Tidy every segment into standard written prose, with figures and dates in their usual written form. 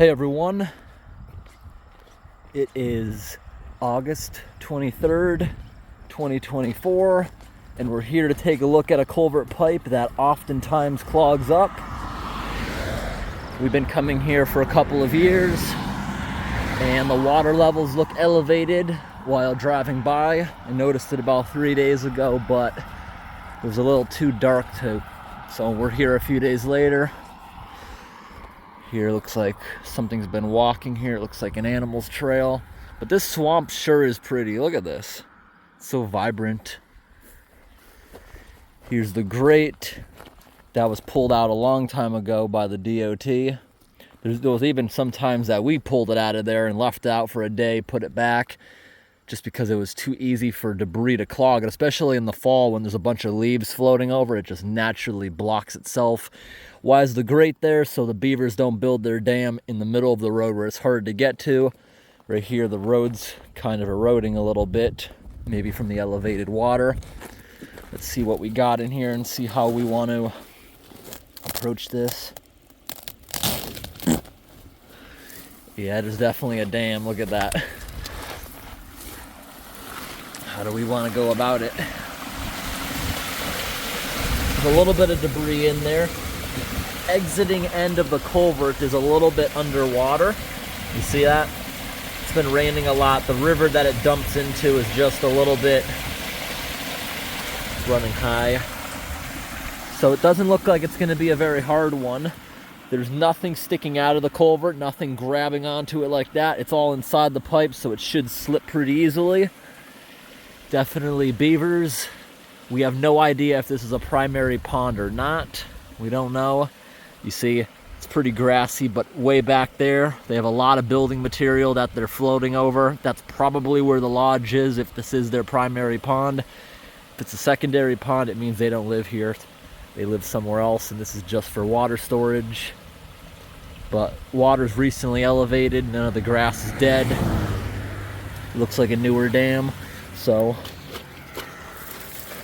Hey everyone, it is August 23rd, 2024, and we're here to take a look at a culvert pipe that oftentimes clogs up. We've been coming here for a couple of years, and the water levels look elevated while driving by. I noticed it about 3 days ago, but it was a little too dark so we're here a few days later. Here looks like something's been walking here. It looks like an animal's trail. But this swamp sure is pretty. Look at this. It's so vibrant. Here's the grate that was pulled out a long time ago by the DOT. There was even some times that we pulled it out of there and left it out for a day, put it back, just because it was too easy for debris to clog it, especially in the fall when there's a bunch of leaves floating over. It just naturally blocks itself. Why is the grate there? So the beavers don't build their dam in the middle of the road where it's hard to get to. Right here, the road's kind of eroding a little bit, maybe from the elevated water. Let's see what we got in here and see how we want to approach this. Yeah, there's definitely a dam. Look at that. How do we want to go about it? There's a little bit of debris in there. The exiting end of the culvert is a little bit underwater. You see that? It's been raining a lot. The river that it dumps into is just a little bit running high. So it doesn't look like it's going to be a very hard one. There's nothing sticking out of the culvert, nothing grabbing onto it like that. It's all inside the pipe, so it should slip pretty easily. Definitely beavers. We have no idea if this is a primary pond or not. We don't know. You see, it's pretty grassy, but way back there, they have a lot of building material that they're floating over. That's probably where the lodge is if this is their primary pond. If it's a secondary pond, it means they don't live here. They live somewhere else, and this is just for water storage. But water's recently elevated. None of the grass is dead. It looks like a newer dam. So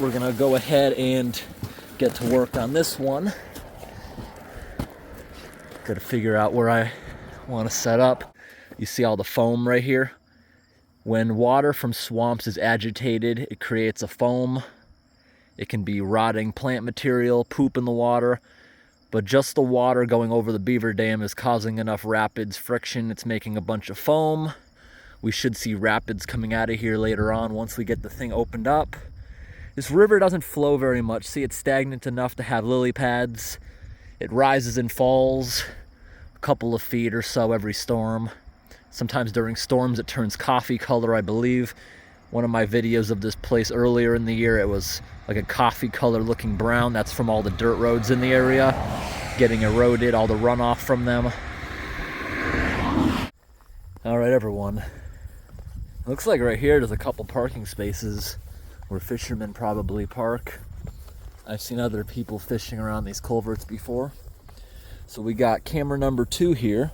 we're gonna go ahead and get to work on this one. Gotta figure out where I want to set up. You see all the foam right here? When water from swamps is agitated, it creates a foam. It can be rotting plant material, poop in the water, but just the water going over the beaver dam is causing enough rapids friction. It's making a bunch of foam. We should see rapids coming out of here later on once we get the thing opened up. This river doesn't flow very much. See, it's stagnant enough to have lily pads. It rises and falls a couple of feet or so every storm. Sometimes during storms it turns coffee color, I believe. One of my videos of this place earlier in the year, it was like a coffee color looking brown. That's from all the dirt roads in the area getting eroded, all the runoff from them. All right, everyone. Looks like right here there's a couple parking spaces where fishermen probably park. I've seen other people fishing around these culverts before. So we got camera number 2 here.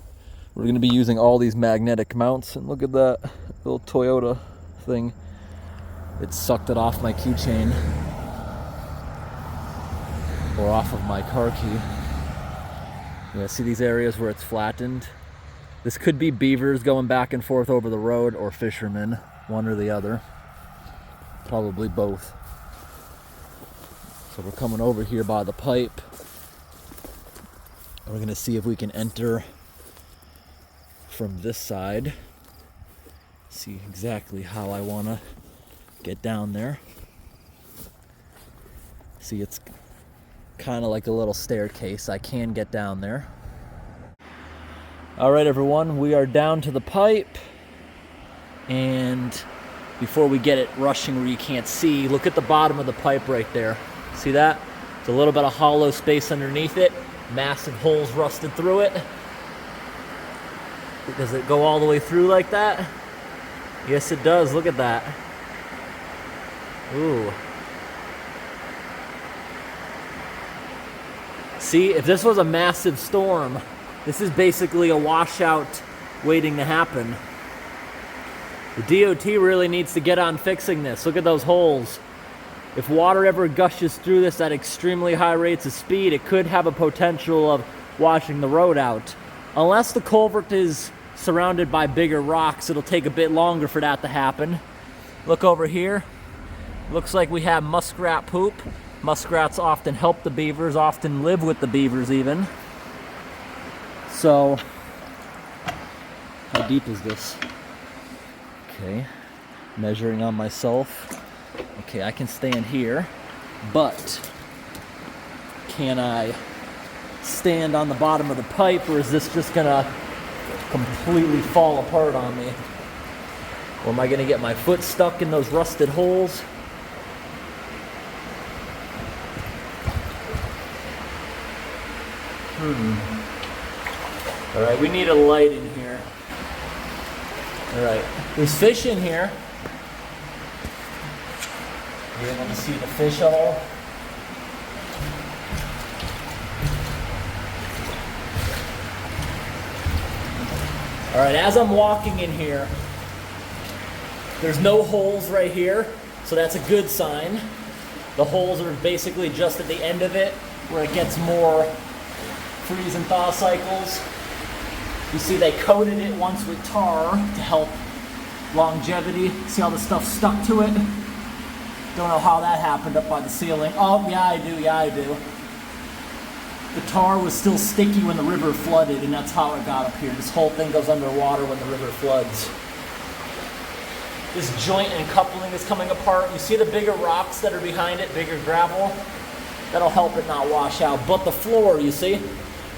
We're going to be using all these magnetic mounts, and look at that little Toyota thing. It sucked it off my keychain, or off of my car key. Yeah, see these areas where it's flattened? This could be beavers going back and forth over the road, or fishermen, one or the other. Probably both. So we're coming over here by the pipe. We're going to see if we can enter from this side. See exactly how I want to get down there. See, it's kind of like a little staircase. I can get down there. All right, everyone, we are down to the pipe. And before we get it rushing where you can't see, look at the bottom of the pipe right there. See that? It's a little bit of hollow space underneath it. Massive holes rusted through it. Does it go all the way through like that? Yes, it does. Look at that. Ooh. See, if this was a massive storm, this is basically a washout waiting to happen. The DOT really needs to get on fixing this. Look at those holes. If water ever gushes through this at extremely high rates of speed, it could have a potential of washing the road out. Unless the culvert is surrounded by bigger rocks, it'll take a bit longer for that to happen. Look over here. Looks like we have muskrat poop. Muskrats often help the beavers, often live with the beavers even. So, how deep is this? Okay, measuring on myself. Okay, I can stay in here, but can I stand on the bottom of the pipe, or is this just gonna completely fall apart on me? Or am I gonna get my foot stuck in those rusted holes? All right, we need a light in here. All right, there's fish in here. You able to see the fish at all? All right, as I'm walking in here, there's no holes right here, so that's a good sign. The holes are basically just at the end of it, where it gets more freeze and thaw cycles. You see they coated it once with tar to help longevity. See how the stuff stuck to it? Don't know how that happened up by the ceiling. Oh, yeah I do. The tar was still sticky when the river flooded, and that's how it got up here. This whole thing goes underwater when the river floods. This joint and coupling is coming apart. You see the bigger rocks that are behind it, bigger gravel? That'll help it not wash out. But the floor, you see?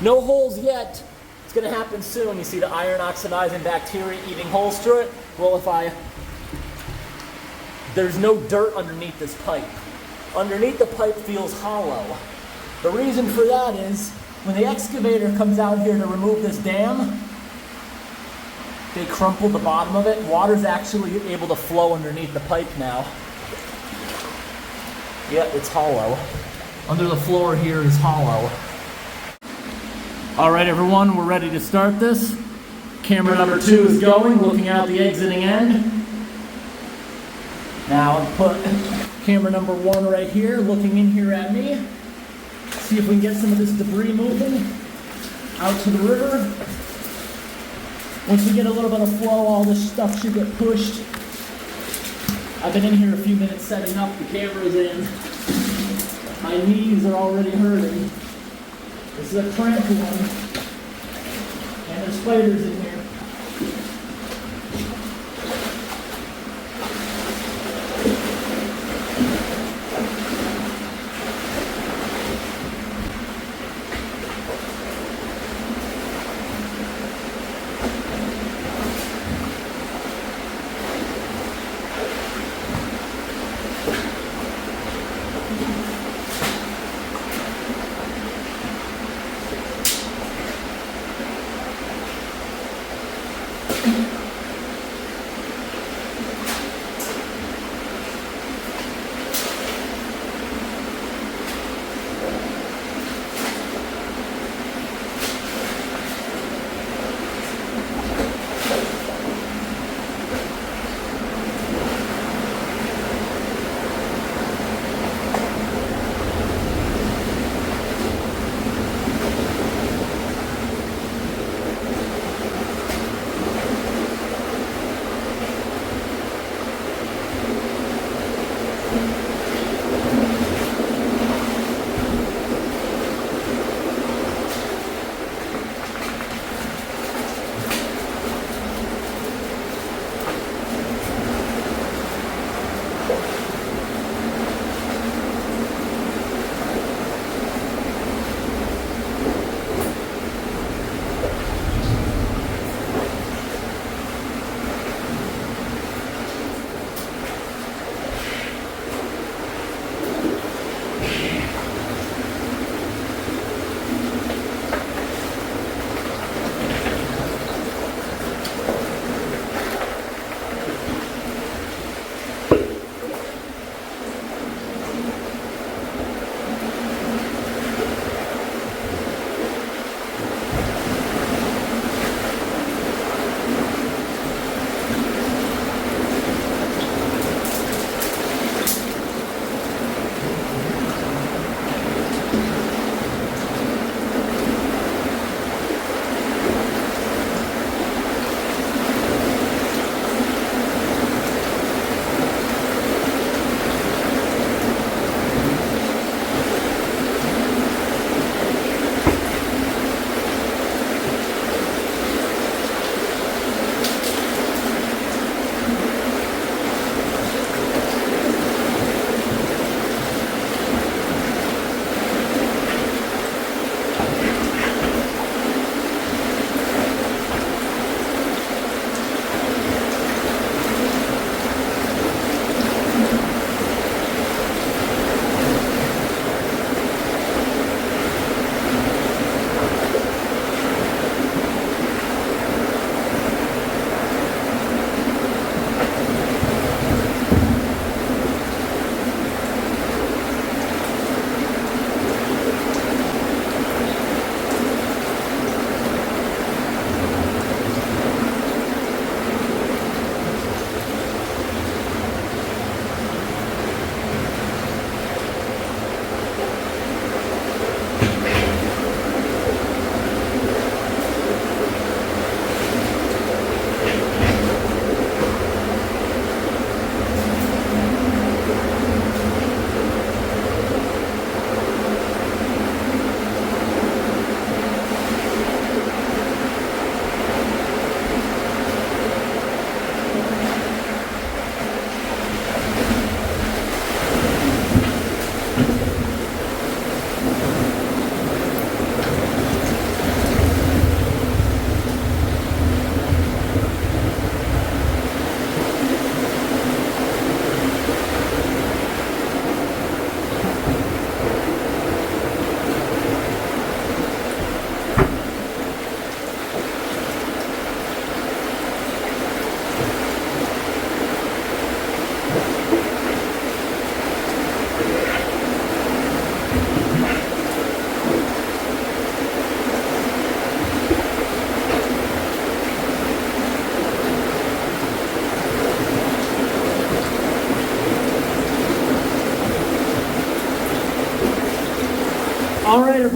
No holes yet. It's gonna happen soon. You see the iron oxidizing bacteria eating holes through it? Well, there's no dirt underneath this pipe. Underneath the pipe feels hollow. The reason for that is when the excavator comes out here to remove this dam, they crumpled the bottom of it. Water's actually able to flow underneath the pipe now. Yep, it's hollow. Under the floor here is hollow. All right, everyone, we're ready to start this. Camera number 2 is going, looking out the exiting end. Now I'll put camera number 1 right here, looking in here at me. See if we can get some of this debris moving out to the river. Once we get a little bit of flow, all this stuff should get pushed. I've been in here a few minutes setting up, the camera's in. My knees are already hurting. This is a cramped one. And there's spiders in here.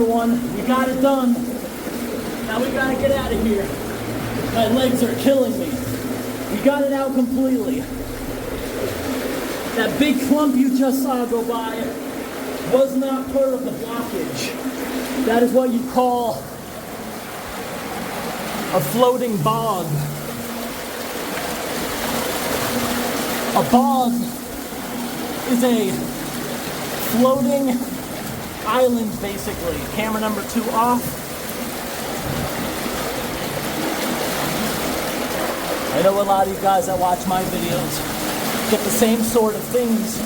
everyone. We got it done. Now we gotta get out of here. My legs are killing me. We got it out completely. That big clump you just saw go by was not part of the blockage. That is what you call a floating bog. A bog is a floating island, basically. Camera number 2 off. I know a lot of you guys that watch my videos get the same sort of things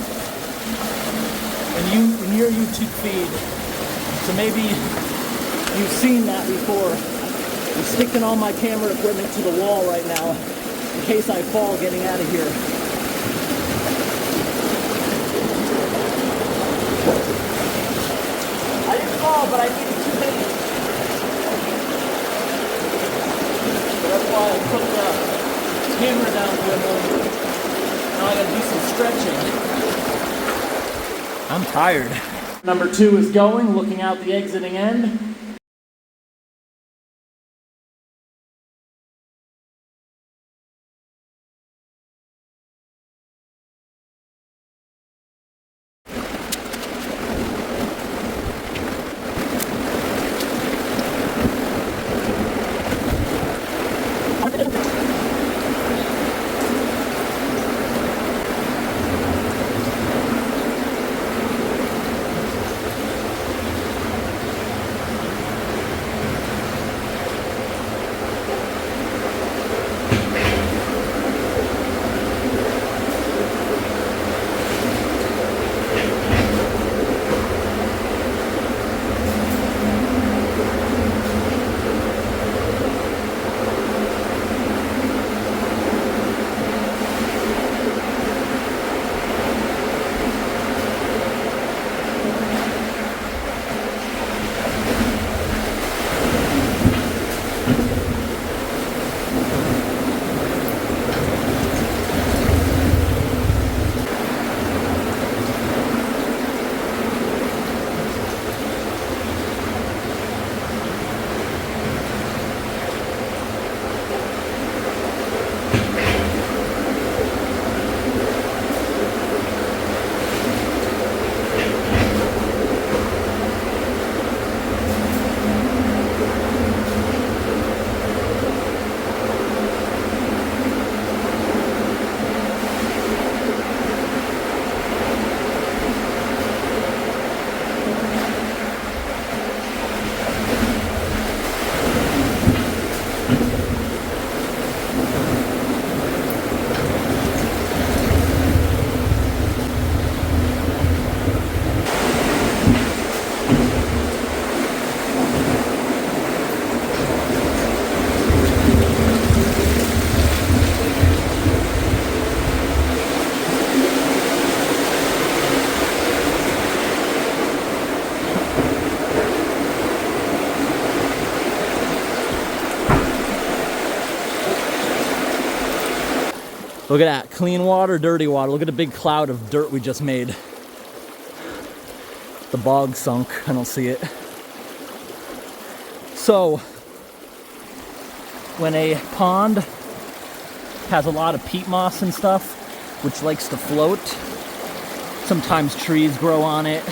in your YouTube feed. So maybe you've seen that before. I'm sticking all my camera equipment to the wall right now in case I fall getting out of here. I didn't fall, but I needed 2 minutes. So that's why I put the camera down for a moment. Now I gotta do some stretching. I'm tired. Number 2 is going, looking out the exiting end. Look at that, clean water, dirty water. Look at the big cloud of dirt we just made. The bog sunk, I don't see it. So, when a pond has a lot of peat moss and stuff, which likes to float, sometimes trees grow on it,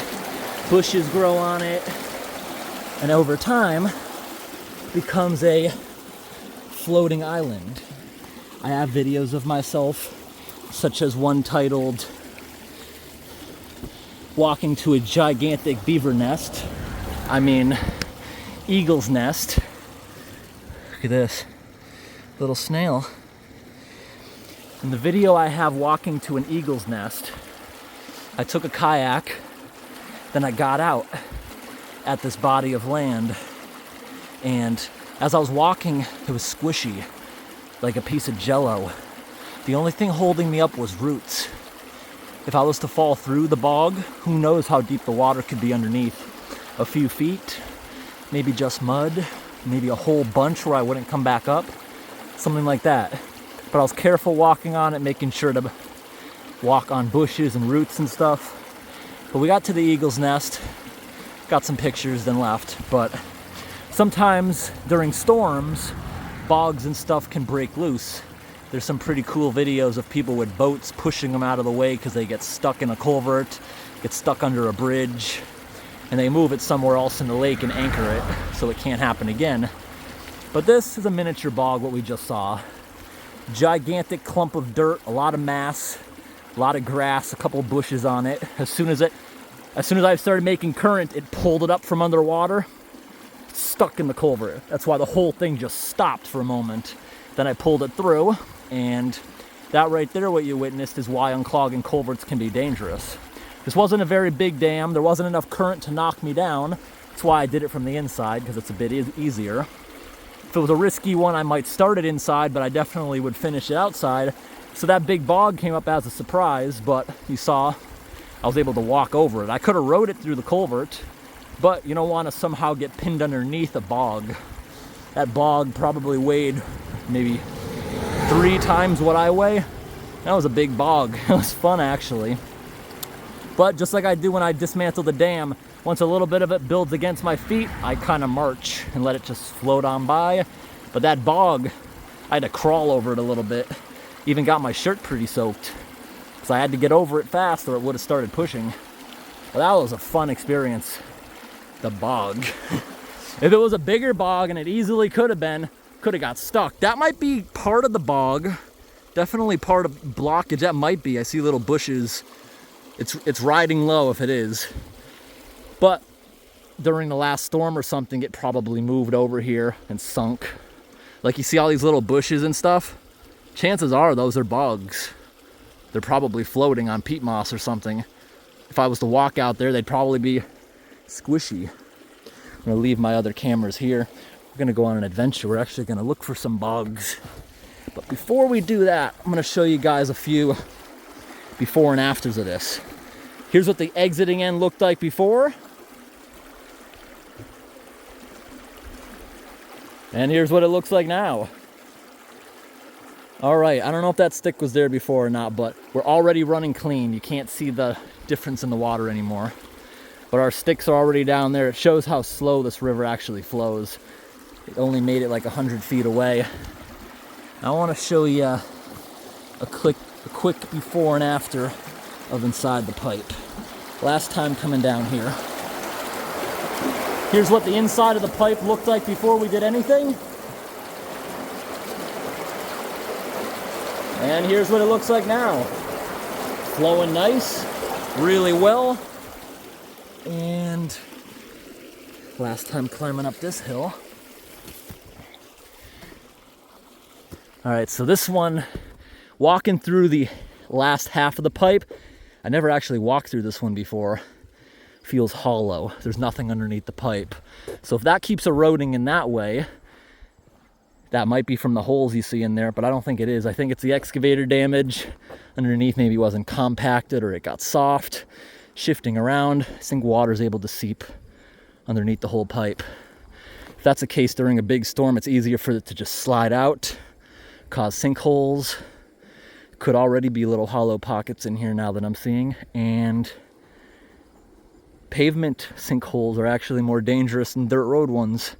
bushes grow on it, and over time becomes a floating island. I have videos of myself, such as one titled "Walking to a Gigantic Beaver Nest." I mean, eagle's nest. Look at this little snail. In the video I have walking to an eagle's nest, I took a kayak, then I got out at this body of land, and as I was walking, it was squishy, like a piece of jello. The only thing holding me up was roots. If I was to fall through the bog, who knows how deep the water could be underneath. A few feet, maybe just mud, maybe a whole bunch where I wouldn't come back up, something like that. But I was careful walking on it, making sure to walk on bushes and roots and stuff. But we got to the eagle's nest, got some pictures, then left. But sometimes during storms, bogs and stuff can break loose. There's some pretty cool videos of people with boats pushing them out of the way because they get stuck in a culvert, get stuck under a bridge, and they move it somewhere else in the lake and anchor it so it can't happen again. But this is a miniature bog, what we just saw. Gigantic clump of dirt, a lot of mass, a lot of grass, a couple bushes on it. As soon as I started making current, it pulled it up from underwater, stuck in the culvert. That's why the whole thing just stopped for a moment. Then I pulled it through, and that right there, what you witnessed, is why unclogging culverts can be dangerous. This wasn't a very big dam. There wasn't enough current to knock me down. That's why I did it from the inside, because it's a bit easier. If it was a risky one, I might start it inside, but I definitely would finish it outside. So that big bog came up as a surprise, but you saw I was able to walk over it. I could have rode it through the culvert, but you don't want to somehow get pinned underneath a bog. That bog probably weighed maybe 3 times what I weigh. That was a big bog. It was fun, actually. But just like I do when I dismantle the dam, once a little bit of it builds against my feet, I kind of march and let it just float on by. But that bog, I had to crawl over it a little bit. Even got my shirt pretty soaked, because I had to get over it fast or it would have started pushing. But that was a fun experience. The bog. If it was a bigger bog, and it easily could have got stuck. That might be part of the bog. Definitely part of blockage. That might be. I see little bushes. It's riding low if it is. But during the last storm or something, it probably moved over here and sunk. Like, you see all these little bushes and stuff? Chances are those are bugs. They're probably floating on peat moss or something. If I was to walk out there, they'd probably be squishy. I'm gonna leave my other cameras here. We're gonna go on an adventure. We're actually gonna look for some bugs. But before we do that, I'm gonna show you guys a few before and afters of this. Here's what the exiting end looked like before. And here's what it looks like now. All right, I don't know if that stick was there before or not, but we're already running clean. You can't see the difference in the water anymore. But our sticks are already down there. It shows how slow this river actually flows. It only made it like 100 feet away. I want to show you a quick before and after of inside the pipe. Last time coming down here. Here's what the inside of the pipe looked like before we did anything. And here's what it looks like now. Flowing nice, really well. And last time climbing up this hill. All right, so this one, walking through the last half of the pipe, I never actually walked through this one before. Feels hollow. There's nothing underneath the pipe. So if that keeps eroding in that way, that might be from the holes you see in there, but I don't think it is. I think it's the excavator damage. Underneath maybe wasn't compacted or it got soft, shifting around. I think water's able to seep underneath the whole pipe. If that's the case during a big storm, it's easier for it to just slide out, cause sinkholes. Could already be little hollow pockets in here now that I'm seeing. And pavement sinkholes are actually more dangerous than dirt road ones.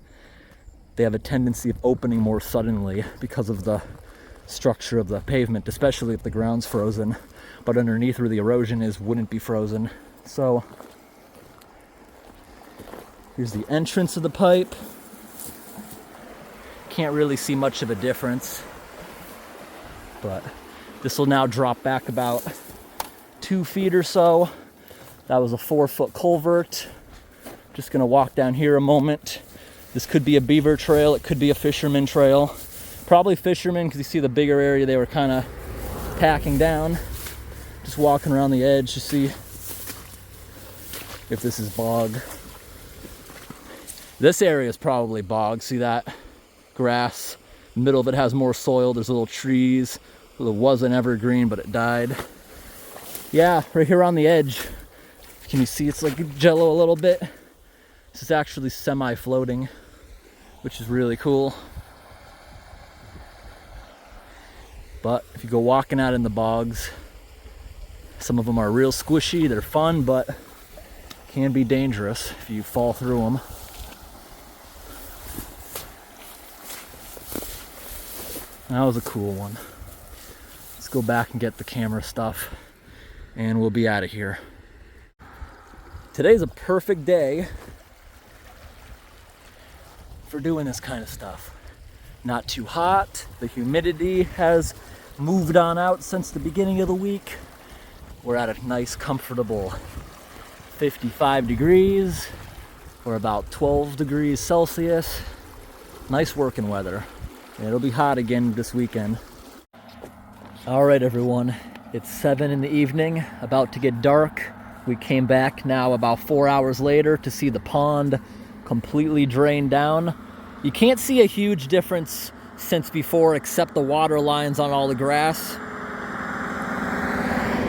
They have a tendency of opening more suddenly because of the structure of the pavement, especially if the ground's frozen. But underneath where the erosion is wouldn't be frozen. So here's the entrance of the pipe. Can't really see much of a difference, but this will now drop back about 2 feet or so. That was a 4-foot culvert. Just gonna walk down here a moment. This could be a beaver trail, it could be a fisherman trail. Probably fishermen, because you see the bigger area they were kind of packing down. Just walking around the edge to see if this is bog. This area is probably bog. See that grass? The middle of it has more soil. There's little trees. Well, it was an evergreen, but it died. Yeah, right here on the edge. Can you see it's like jello a little bit? This is actually semi-floating, which is really cool. But if you go walking out in the bogs, some of them are real squishy, they're fun, but Can be dangerous if you fall through them. That was a cool one. Let's go back and get the camera stuff and we'll be out of here. Today's a perfect day for doing this kind of stuff. Not too hot. The humidity has moved on out since the beginning of the week. We're at a nice, comfortable 55 degrees or about 12 degrees Celsius. Nice working weather. It'll be hot again this weekend. All right, everyone. It's 7 in the evening, about to get dark. We came back now about 4 hours later to see the pond completely drained down. You can't see a huge difference since before except the water lines on all the grass.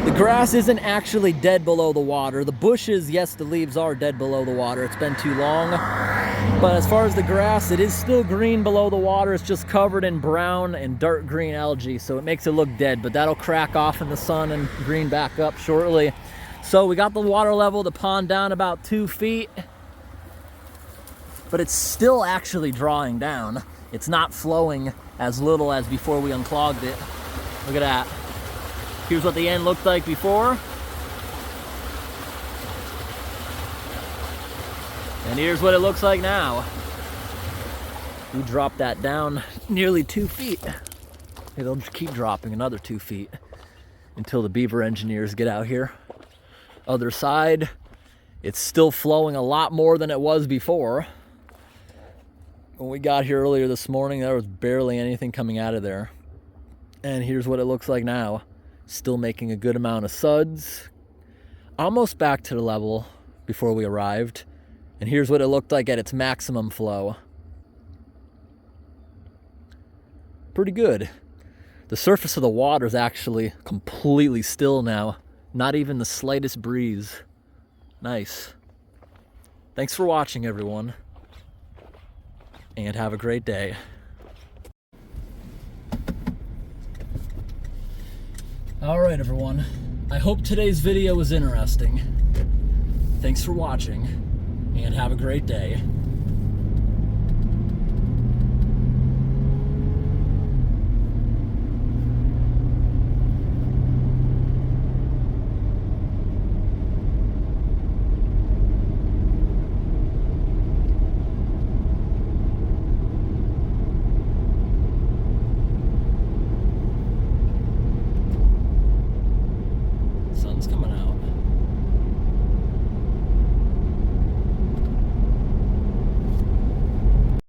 The grass isn't actually dead below the water. The bushes, yes, the leaves are dead below the water. It's been too long. But as far as the grass, it is still green below the water. It's just covered in brown and dark green algae, so it makes it look dead, but that'll crack off in the sun and green back up shortly. So we got the water level of the pond down about 2 feet, but it's still actually drawing down. It's not flowing as little as before we unclogged it. Look at that. Here's what the end looked like before. And here's what it looks like now. We dropped that down nearly 2 feet. It'll keep dropping another 2 feet until the beaver engineers get out here. Other side, it's still flowing a lot more than it was before. When we got here earlier this morning, there was barely anything coming out of there. And here's what it looks like now. Still making a good amount of suds. Almost back to the level before we arrived. And here's what it looked like at its maximum flow. Pretty good. The surface of the water is actually completely still now. Not even the slightest breeze. Nice. Thanks for watching, everyone. And have a great day. All right, everyone. I hope today's video was interesting. Thanks for watching, and have a great day. Sun's coming out.